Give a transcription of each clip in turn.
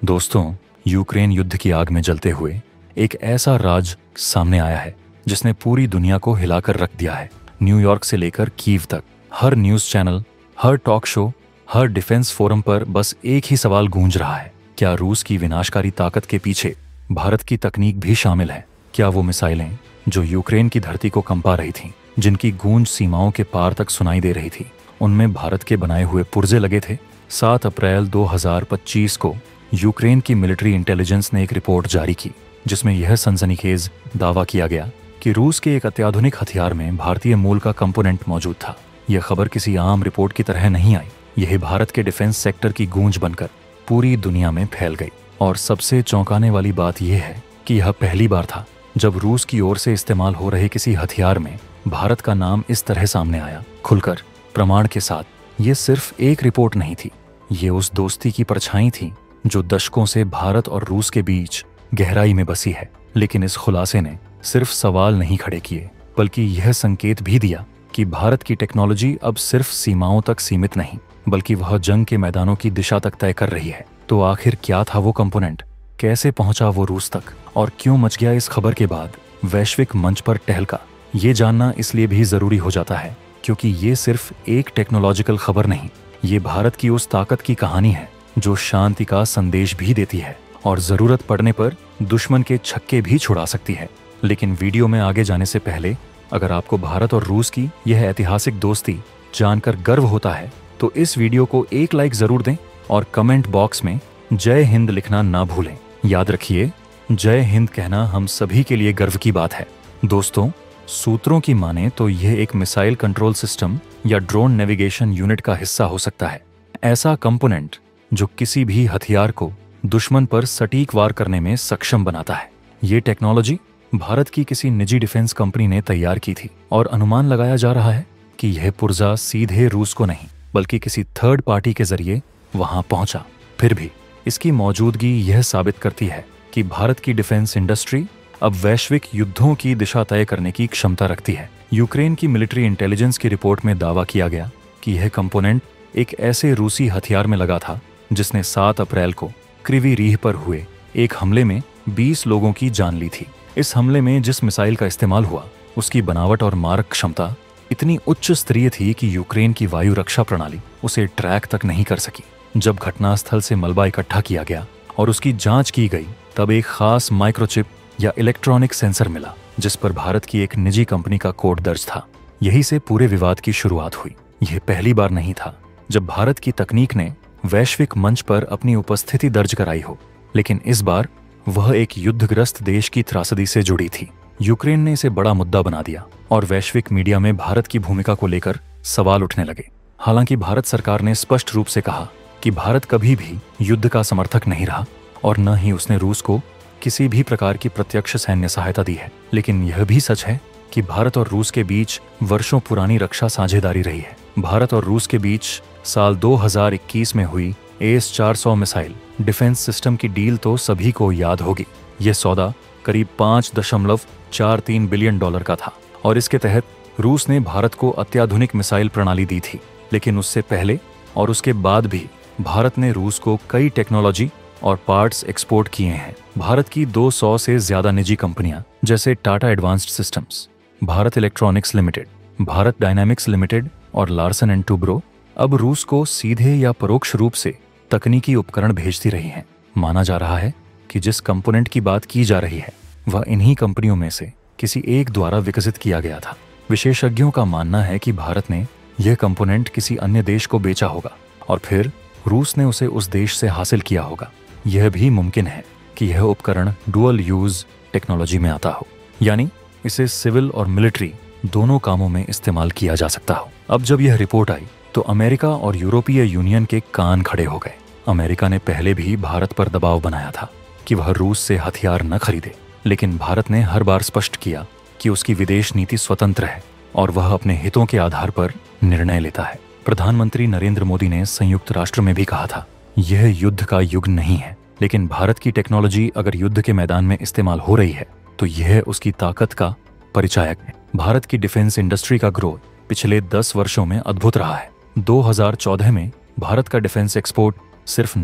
दोस्तों, यूक्रेन युद्ध की आग में जलते हुए एक ऐसा राज सामने आया है जिसने पूरी दुनिया को हिलाकर रख दिया है। न्यूयॉर्क से लेकर कीव तक हर न्यूज़ चैनल, हर टॉक शो, हर डिफेंस फोरम पर बस एक ही सवाल गूंज रहा है। क्या रूस की विनाशकारी ताकत के पीछे भारत की तकनीक भी शामिल है? क्या वो मिसाइलें जो यूक्रेन की धरती को कंपा रही थीं, जिनकी गूंज सीमाओं के पार तक सुनाई दे रही थी, उनमें भारत के बनाए हुए पुर्जे लगे थे? 7 अप्रैल 2025 को यूक्रेन की मिलिट्री इंटेलिजेंस ने एक रिपोर्ट जारी की जिसमें यह सनसनीखेज दावा किया गया कि रूस के एक अत्याधुनिक हथियार में भारतीय मूल का कंपोनेंट मौजूद था। यह खबर किसी आम रिपोर्ट की तरह नहीं आई। यह भारत के डिफेंस सेक्टर की गूंज बनकर पूरी दुनिया में फैल गई। और सबसे चौंकाने वाली बात यह है कि यह पहली बार था जब रूस की ओर से इस्तेमाल हो रहे किसी हथियार में भारत का नाम इस तरह सामने आया, खुलकर, प्रमाण के साथ। ये सिर्फ एक रिपोर्ट नहीं थी, ये उस दोस्ती की परछाई थी जो दशकों से भारत और रूस के बीच गहराई में बसी है। लेकिन इस खुलासे ने सिर्फ सवाल नहीं खड़े किए, बल्कि यह संकेत भी दिया कि भारत की टेक्नोलॉजी अब सिर्फ सीमाओं तक सीमित नहीं, बल्कि वह जंग के मैदानों की दिशा तक तय कर रही है। तो आखिर क्या था वो कंपोनेंट, कैसे पहुंचा वो रूस तक, और क्यों मच गया इस खबर के बाद वैश्विक मंच पर टहलका? ये जानना इसलिए भी जरूरी हो जाता है क्योंकि ये सिर्फ एक टेक्नोलॉजिकल खबर नहीं, ये भारत की उस ताकत की कहानी है जो शांति का संदेश भी देती है और जरूरत पड़ने पर दुश्मन के छक्के भी छुड़ा सकती है। लेकिन वीडियो में आगे जाने से पहले, अगर आपको भारत और रूस की यह ऐतिहासिक दोस्ती जानकर गर्व होता है तो इस वीडियो को एक लाइक जरूर दें और कमेंट बॉक्स में जय हिंद लिखना ना भूलें। याद रखिए, जय हिंद कहना हम सभी के लिए गर्व की बात है। दोस्तों, सूत्रों की माने तो यह एक मिसाइल कंट्रोल सिस्टम या ड्रोन नेविगेशन यूनिट का हिस्सा हो सकता है। ऐसा कंपोनेंट जो किसी भी हथियार को दुश्मन पर सटीक वार करने में सक्षम बनाता है। ये टेक्नोलॉजी भारत की किसी निजी डिफेंस कंपनी ने तैयार की थी और अनुमान लगाया जा रहा है कि यह पुर्जा सीधे रूस को नहीं बल्कि किसी थर्ड पार्टी के जरिए वहां पहुंचा। फिर भी इसकी मौजूदगी यह साबित करती है कि भारत की डिफेंस इंडस्ट्री अब वैश्विक युद्धों की दिशा तय करने की क्षमता रखती है। यूक्रेन की मिलिट्री इंटेलिजेंस की रिपोर्ट में दावा किया गया कि यह कंपोनेंट एक ऐसे रूसी हथियार में लगा था जिसने 7 अप्रैल को क्रिवी रीह पर हुए एक हमले में 20 लोगों की जान ली थी। इस हमले में जिस मिसाइल का इस्तेमाल हुआ उसकी बनावट और मारक क्षमता इतनी उच्च स्तरीय थी कि यूक्रेन की वायु रक्षा प्रणाली उसे ट्रैक तक नहीं कर सकी। जब घटनास्थल से मलबा इकट्ठा किया गया और उसकी जांच की गई तब एक खास माइक्रोचिप या इलेक्ट्रॉनिक सेंसर मिला जिस पर भारत की एक निजी कंपनी का कोड दर्ज था। यही से पूरे विवाद की शुरुआत हुई। यह पहली बार नहीं था जब भारत की तकनीक ने वैश्विक मंच पर अपनी उपस्थिति दर्ज कराई हो, लेकिन इस बार वह एक युद्धग्रस्त देश की त्रासदी से जुड़ी थी। यूक्रेन ने इसे बड़ा मुद्दा बना दिया और वैश्विक मीडिया में भारत की भूमिका को लेकर सवाल उठने लगे। हालांकि भारत सरकार ने स्पष्ट रूप से कहा कि भारत कभी भी युद्ध का समर्थक नहीं रहा और न ही उसने रूस को किसी भी प्रकार की प्रत्यक्ष सैन्य सहायता दी है। लेकिन यह भी सच है कि भारत और रूस के बीच वर्षों पुरानी रक्षा साझेदारी रही है। भारत और रूस के बीच साल 2021 में हुई AS-400 मिसाइल डिफेंस सिस्टम की डील तो सभी को याद होगी। यह सौदा करीब $5.43 बिलियन का था और इसके तहत रूस ने भारत को अत्याधुनिक मिसाइल प्रणाली दी थी। लेकिन उससे पहले और उसके बाद भी भारत ने रूस को कई टेक्नोलॉजी और पार्ट्स एक्सपोर्ट किए हैं। भारत की 200 से ज्यादा निजी कंपनियां जैसे Tata advanced systems, Bharat electronics limited, Bharat dynamics limited और लार्सन एंड टूब्रो अब रूस को सीधे या परोक्ष रूप से तकनीकी उपकरण भेजती रही हैं। माना जा रहा है कि जिस कंपोनेंट की बात की जा रही है वह इन्हीं कंपनियों में से किसी एक द्वारा विकसित किया गया था। विशेषज्ञों का मानना है कि भारत ने यह कंपोनेंट किसी अन्य देश को बेचा होगा और फिर रूस ने उसे उस देश से हासिल किया होगा। यह भी मुमकिन है कि यह उपकरण डुअल यूज टेक्नोलॉजी में आता हो, यानी इसे सिविल और मिलिट्री दोनों कामों में इस्तेमाल किया जा सकता हो। अब जब यह रिपोर्ट आई तो अमेरिका और यूरोपीय यूनियन के कान खड़े हो गए। अमेरिका ने पहले भी भारत पर दबाव बनाया था कि वह रूस से हथियार न खरीदे, लेकिन भारत ने हर बार स्पष्ट किया कि उसकी विदेश नीति स्वतंत्र है और वह अपने हितों के आधार पर निर्णय लेता है। प्रधानमंत्री नरेंद्र मोदी ने संयुक्त राष्ट्र में भी कहा था, यह युद्ध का युग नहीं है, लेकिन भारत की टेक्नोलॉजी अगर युद्ध के मैदान में इस्तेमाल हो रही है तो यह उसकी ताकत का परिचायक है। भारत की डिफेंस इंडस्ट्री का ग्रोथ पिछले 10 वर्षों में अद्भुत रहा है। 2014 में भारत का डिफेंस एक्सपोर्ट सिर्फ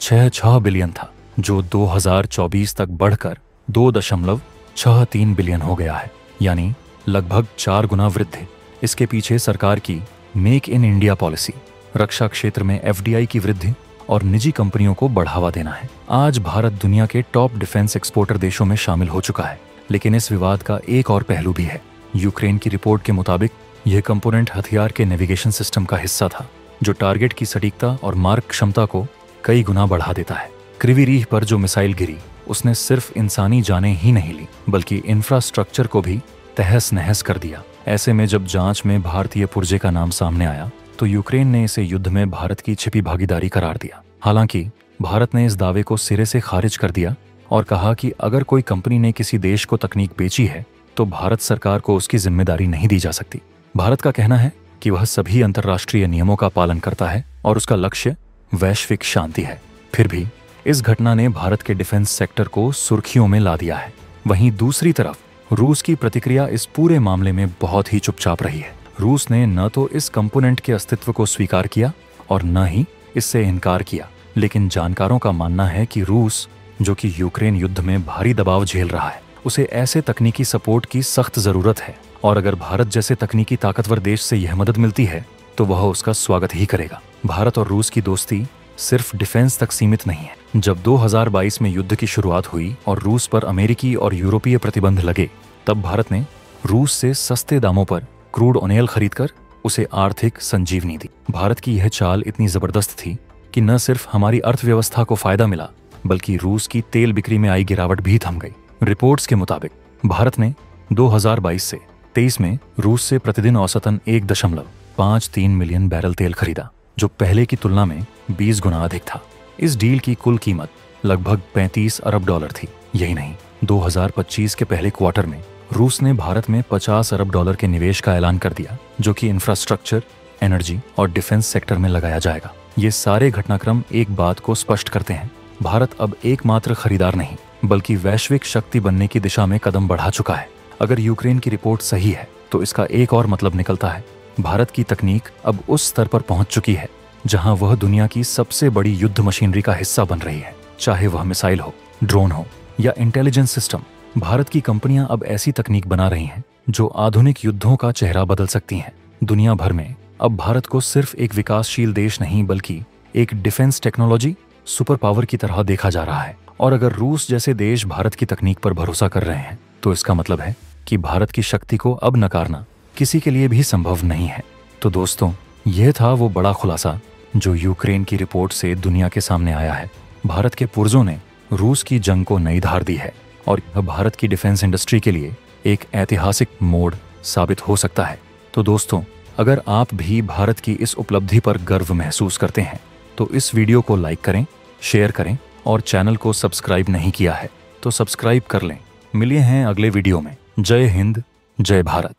2.66 बिलियन था, जो 2024 तक बढ़कर 2.63 बिलियन हो गया है, यानी लगभग 4 गुना वृद्धि। इसके पीछे सरकार की मेक इन इंडिया पॉलिसी, रक्षा क्षेत्र में FDI की वृद्धि और निजी कंपनियों को बढ़ावा देना है। आज भारत दुनिया के टॉप डिफेंस एक्सपोर्टर देशों में शामिल हो चुका है, लेकिन इस विवाद का एक और पहलू भी है। यूक्रेन की रिपोर्ट के मुताबिक यह कंपोनेंट हथियार के नेविगेशन सिस्टम का हिस्सा था, जो टारगेट की सटीकता और मार्ग क्षमता को कई गुना बढ़ा देता है। क्रिवी रीह पर जो मिसाइल गिरी, उसने सिर्फ इंसानी जानें ही नहीं ली, बल्कि इंफ्रास्ट्रक्चर को भी तहस नहस कर दिया। ऐसे में जब जांच में भारतीय पुर्जे का नाम सामने आया, तो यूक्रेन ने इसे युद्ध में भारत की छिपी भागीदारी करार दिया। हालांकि भारत ने इस दावे को सिरे से खारिज कर दिया और कहा कि अगर कोई कंपनी ने किसी देश को तकनीक बेची है, तो भारत सरकार को उसकी जिम्मेदारी नहीं दी जा सकती। भारत का कहना है कि वह सभी अंतर्राष्ट्रीय नियमों का पालन करता है और उसका लक्ष्य वैश्विक शांति है। फिर भी इस घटना ने भारत के डिफेंस सेक्टर को सुर्खियों में ला दिया है। वहीं दूसरी तरफ रूस की प्रतिक्रिया इस पूरे मामले में बहुत ही चुपचाप रही है। रूस ने न तो इस कंपोनेंट के अस्तित्व को स्वीकार किया और न ही इससे इनकार किया, लेकिन जानकारों का मानना है कि रूस, जो कि यूक्रेन युद्ध में भारी दबाव झेल रहा है, उसे ऐसे तकनीकी सपोर्ट की सख्त जरूरत है और अगर भारत जैसे तकनीकी ताकतवर देश से यह मदद मिलती है तो वह उसका स्वागत ही करेगा। भारत और रूस की दोस्ती सिर्फ डिफेंस तक सीमित नहीं है। जब 2022 में युद्ध की शुरुआत हुई और रूस पर अमेरिकी और यूरोपीय प्रतिबंध लगे, तब भारत ने रूस से सस्ते दामों पर क्रूड ऑयल खरीदकर उसे आर्थिक संजीवनी दी। भारत की यह चाल इतनी जबरदस्त थी कि न सिर्फ हमारी अर्थव्यवस्था को फायदा मिला, बल्कि रूस की तेल बिक्री में आई गिरावट भी थम गई। रिपोर्ट्स के मुताबिक भारत ने 2022 से 23 में रूस से प्रतिदिन औसतन 1.53 मिलियन बैरल तेल खरीदा, जो पहले की तुलना में 20 गुना अधिक था। इस डील की कुल कीमत लगभग 35 अरब डॉलर थी। यही नहीं, 2025 के पहले क्वार्टर में रूस ने भारत में 50 अरब डॉलर के निवेश का ऐलान कर दिया, जो कि इंफ्रास्ट्रक्चर, एनर्जी और डिफेंस सेक्टर में लगाया जाएगा। ये सारे घटनाक्रम एक बात को स्पष्ट करते हैं, भारत अब एकमात्र खरीदार नहीं, बल्कि वैश्विक शक्ति बनने की दिशा में कदम बढ़ा चुका है। अगर यूक्रेन की रिपोर्ट सही है, तो इसका एक और मतलब निकलता है, भारत की तकनीक अब उस स्तर पर पहुंच चुकी है जहां वह दुनिया की सबसे बड़ी युद्ध मशीनरी का हिस्सा बन रही है। चाहे वह मिसाइल हो, ड्रोन हो या इंटेलिजेंस सिस्टम, भारत की कंपनियां अब ऐसी तकनीक बना रही हैं जो आधुनिक युद्धों का चेहरा बदल सकती हैं। दुनिया भर में अब भारत को सिर्फ एक विकासशील देश नहीं, बल्कि एक डिफेंस टेक्नोलॉजी सुपर पावर की तरह देखा जा रहा है। और अगर रूस जैसे देश भारत की तकनीक पर भरोसा कर रहे हैं, तो इसका मतलब है कि भारत की शक्ति को अब नकारना किसी के लिए भी संभव नहीं है। तो दोस्तों, यह था वो बड़ा खुलासा जो यूक्रेन की रिपोर्ट से दुनिया के सामने आया है। भारत के पुर्जों ने रूस की जंग को नई धार दी है और यह भारत की डिफेंस इंडस्ट्री के लिए एक ऐतिहासिक मोड़ साबित हो सकता है। तो दोस्तों, अगर आप भी भारत की इस उपलब्धि पर गर्व महसूस करते हैं, तो इस वीडियो को लाइक करें, शेयर करें और चैनल को सब्सक्राइब नहीं किया है तो सब्सक्राइब कर लें। मिलिए हैं अगले वीडियो में। जय हिंद, जय भारत।